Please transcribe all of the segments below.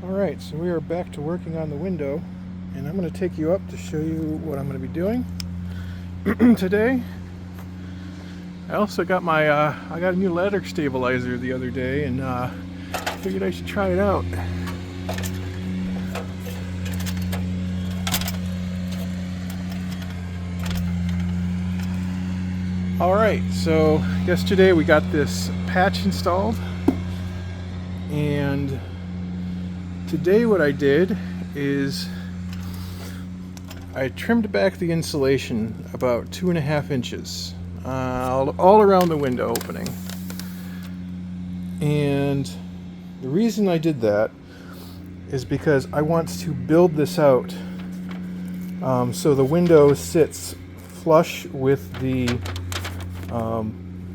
Alright, so we are back to working on the window, and I'm going to take you up to show you what I'm going to be doing today. I also got my, I got a new ladder stabilizer the other day, and figured I should try it out. Alright, so yesterday we got this patch installed, and today what I did is I trimmed back the insulation about 2.5 inches all around the window opening. And the reason I did that is because I want to build this out so the window sits flush with the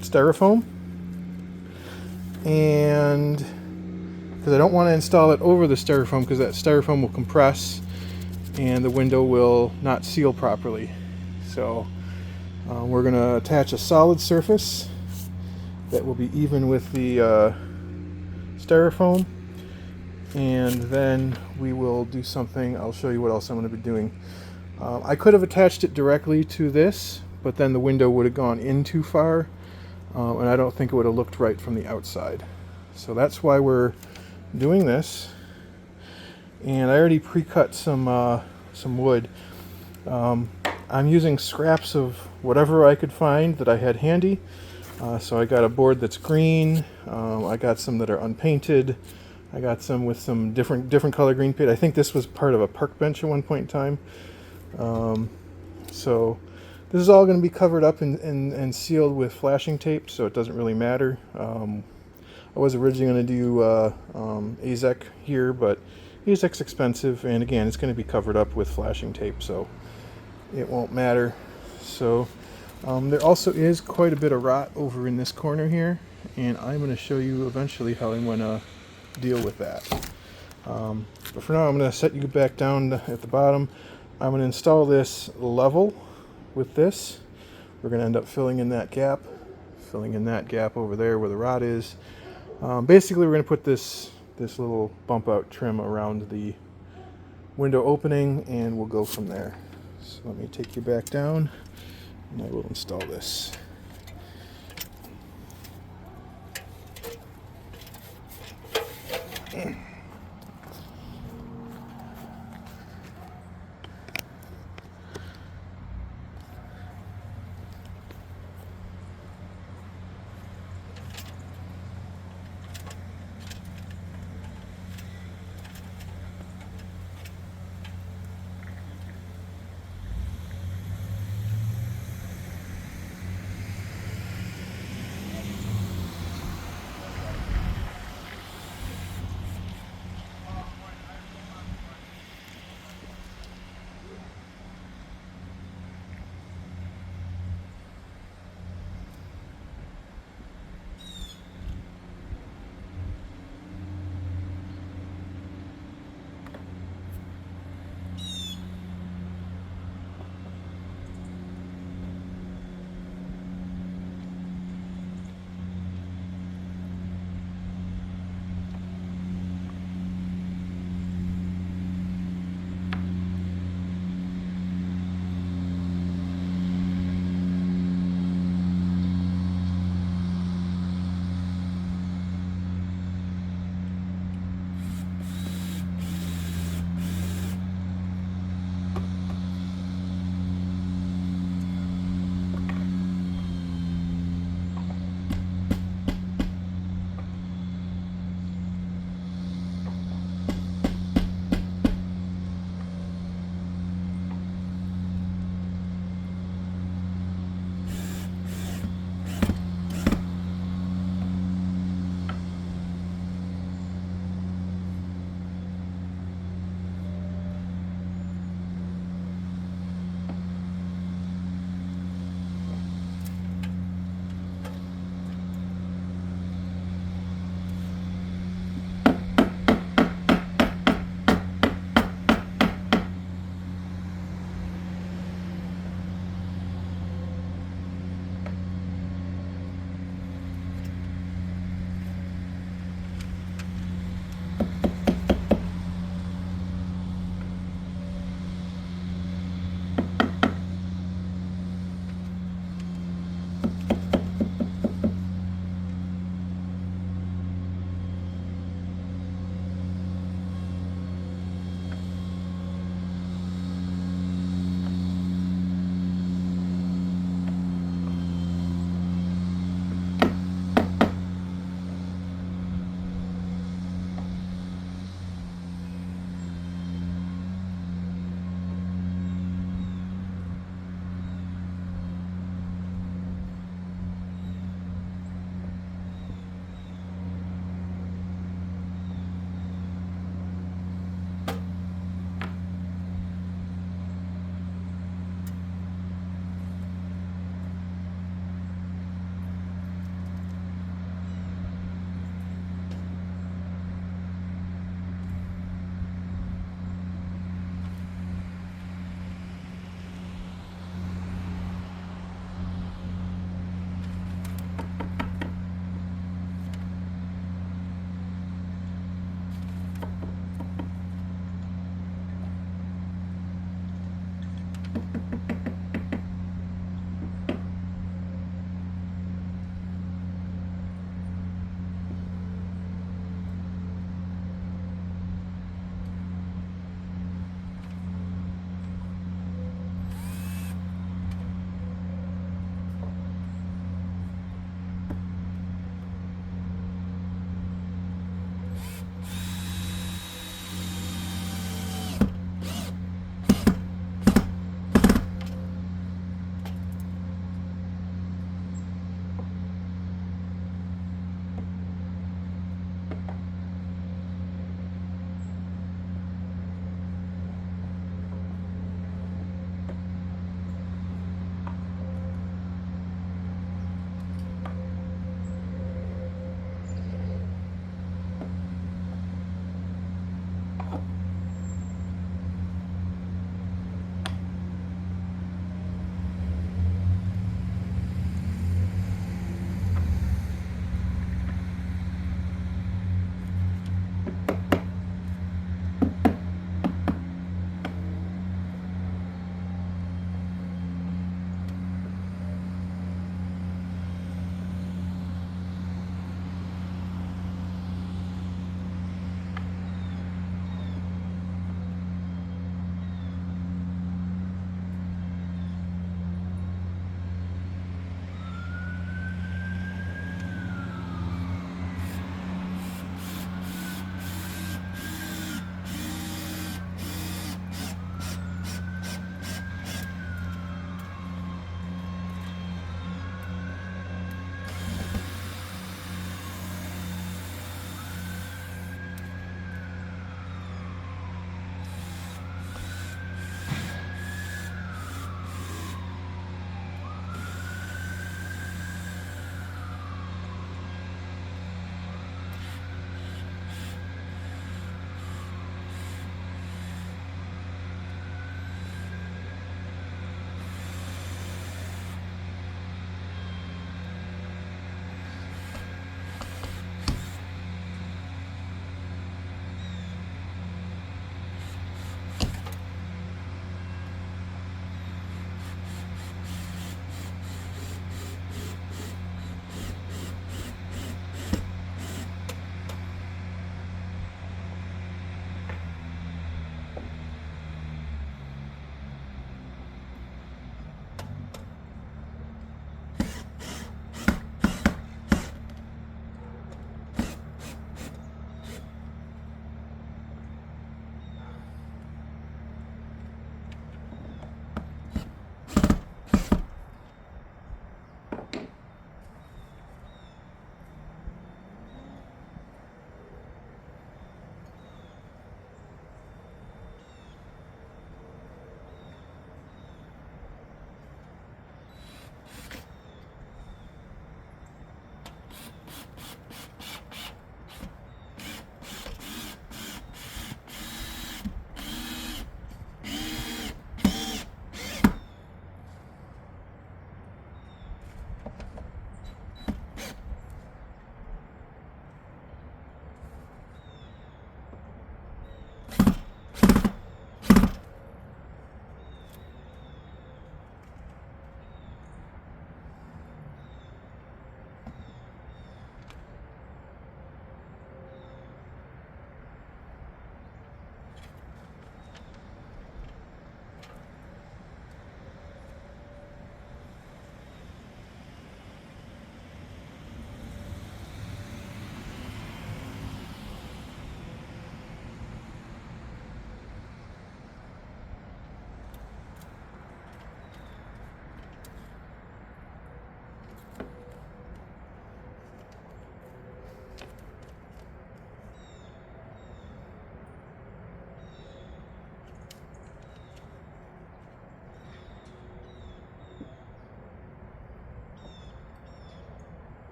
styrofoam, and because I don't want to install it over the styrofoam because that styrofoam will compress and the window will not seal properly. So we're going to attach a solid surface that will be even with the styrofoam, and then we will do something. I'll show you what else I'm going to be doing. I could have attached it directly to this, but then the window would have gone in too far, and I don't think it would have looked right from the outside. So that's why we're doing this. And I already pre-cut some wood. I'm using scraps of whatever I could find that I had handy. So I got a board that's green. I got some that are unpainted. I got some with some different color green paint. I think this was part of a park bench at one point in time. So this is all going to be covered up and sealed with flashing tape, so it doesn't really matter. I was originally going to do AZEK here, but AZEK's expensive, and again, it's going to be covered up with flashing tape, so it won't matter. So there also is quite a bit of rot over in this corner here, and I'm going to show you eventually how I'm going to deal with that. But for now, I'm going to set you back down at the bottom. I'm going to install this level with this. We're going to end up filling in that gap over there where the rot is. Basically, we're going to put this little bump out trim around the window opening, and we'll go from there. So let me take you back down, and I will install this.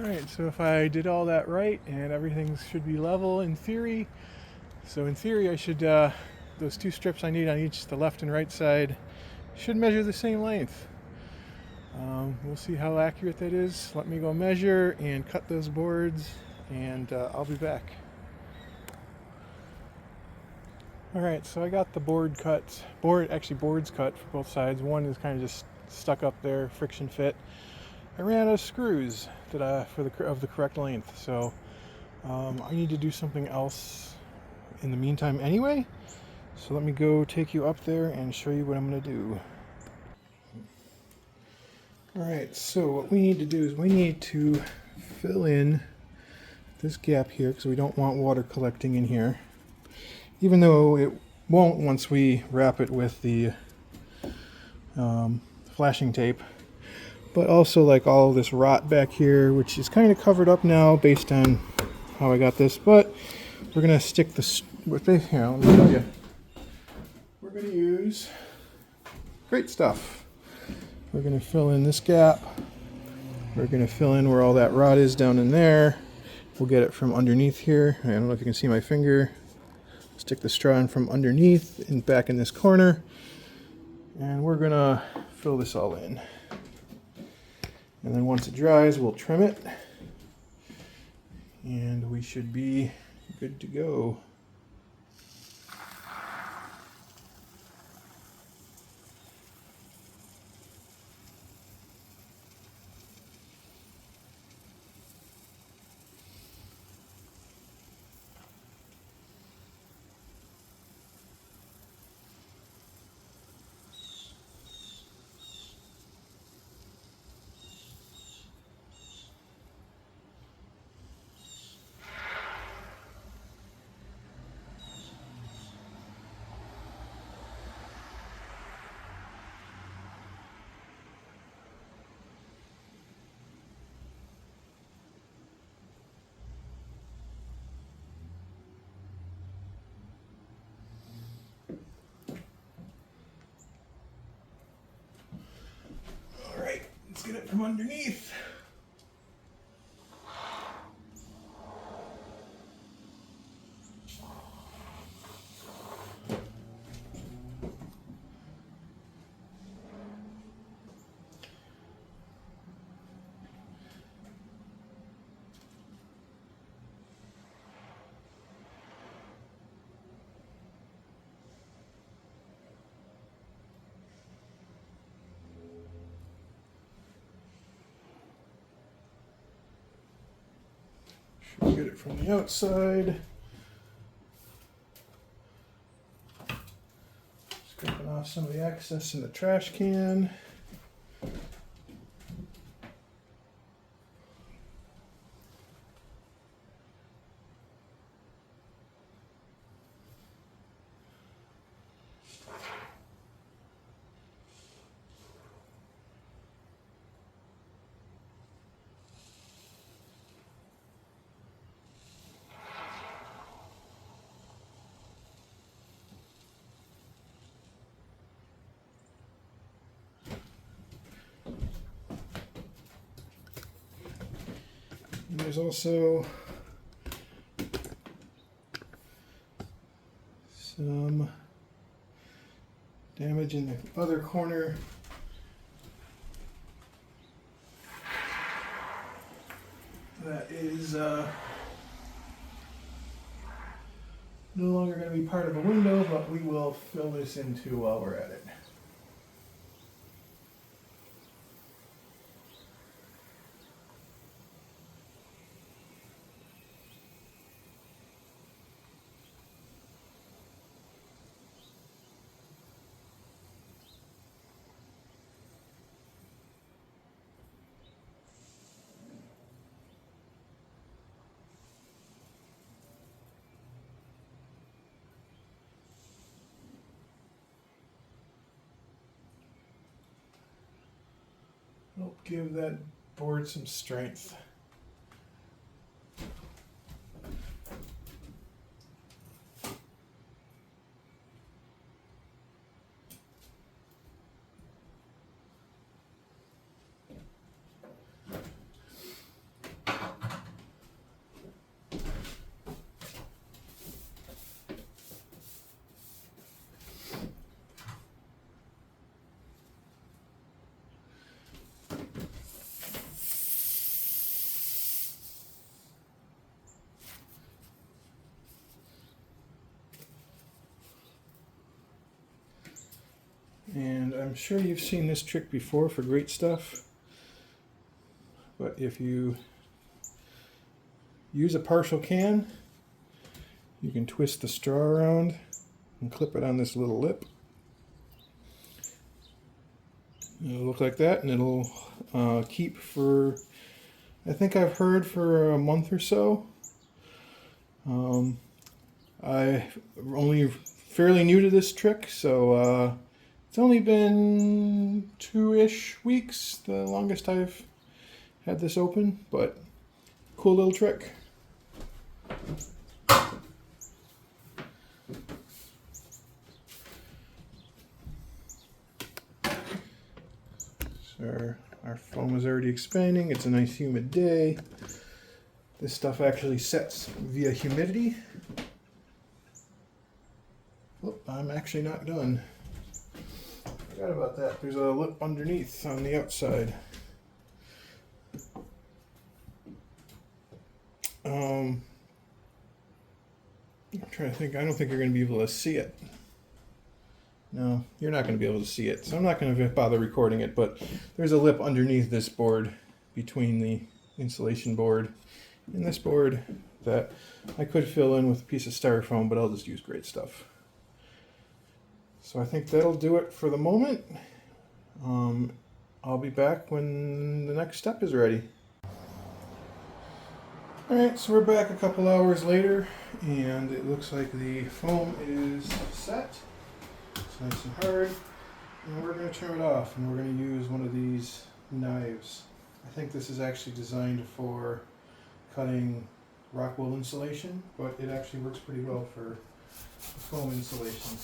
Alright, so if I did all that right and everything should be level in theory, so in theory I should, those two strips I need on each, the left and right side, should measure the same length. We'll see how accurate that is. Let me go measure and cut those boards, and I'll be back. Alright, so I got the boards cut for both sides. One is kind of just stuck up there, friction fit. I ran out of screws that of the correct length, so I need to do something else in the meantime anyway. So let me go take you up there and show you what I'm going to do. Alright, so what we need to do is we need to fill in this gap here because we don't want water collecting in here. Even though it won't once we wrap it with the flashing tape. But also like all this rot back here, which is kind of covered up now based on how I got this. But we're going to stick this with this here. Let me show you. We're going to use great stuff. We're going to fill in this gap. We're going to fill in where all that rot is down in there. We'll get it from underneath here. I don't know if you can see my finger. Stick the straw in from underneath and back in this corner. And we're going to fill this all in. And then once it dries, we'll trim it. And we should be good to go. Let's get it from underneath. Should get it from the outside. Scraping off some of the excess in the trash can. And there's also some damage in the other corner. That is no longer going to be part of a window, but we will fill this in too while we're at it. Help give that board some strength. And I'm sure you've seen this trick before for great stuff. But if you use a partial can, you can twist the straw around and clip it on this little lip. It'll look like that, and it'll keep for, I think I've heard, for a month or so. I'm only fairly new to this trick, so it's only been 2-ish weeks, the longest I've had this open, but cool little trick. So our foam is already expanding. It's a nice humid day. This stuff actually sets via humidity. Oh, I'm actually not done. Forgot about that. There's a lip underneath on the outside. I'm trying to think. I don't think you're going to be able to see it. No, you're not going to be able to see it, so I'm not going to bother recording it, but there's a lip underneath this board between the insulation board and this board that I could fill in with a piece of styrofoam, but I'll just use great stuff. So I think that'll do it for the moment. I'll be back when the next step is ready. Alright, so we're back a couple hours later, and it looks like the foam is set. It's nice and hard, and we're going to trim it off, and we're going to use one of these knives. I think this is actually designed for cutting rock wool insulation, but it actually works pretty well for foam insulation.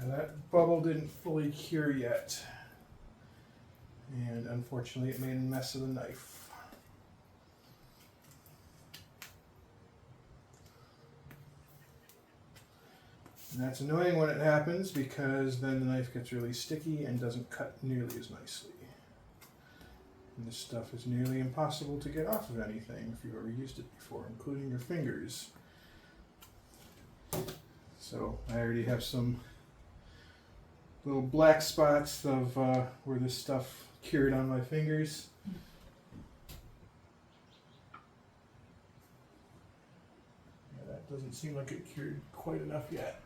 Now that bubble didn't fully cure yet, and unfortunately it made a mess of the knife. And that's annoying when it happens, because then the knife gets really sticky and doesn't cut nearly as nicely. And this stuff is nearly impossible to get off of anything if you've ever used it before, including your fingers. So I already have some little black spots of where this stuff cured on my fingers. Yeah, that doesn't seem like it cured quite enough yet.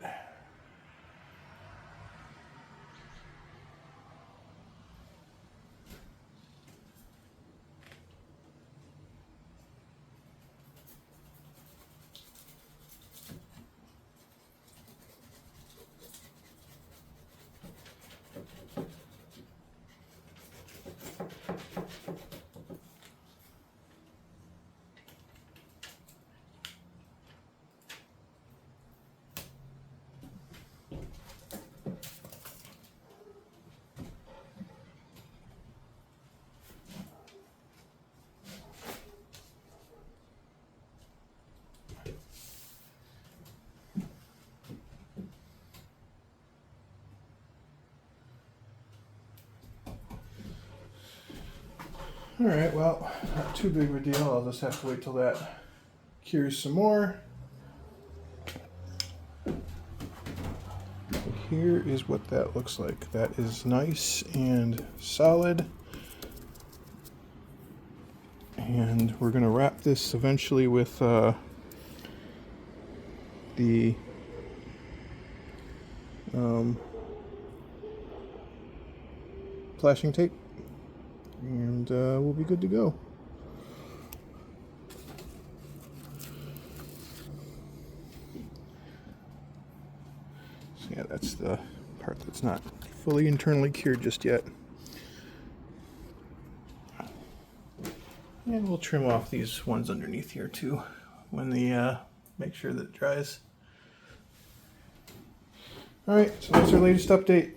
Alright, well, not too big of a deal. I'll just have to wait till that cures some more. Here is what that looks like. That is nice and solid. And we're going to wrap this eventually with the flashing tape, and we'll be good to go. So yeah, that's the part that's not fully internally cured just yet. And we'll trim off these ones underneath here too when the make sure that it dries. Alright, so that's our latest update.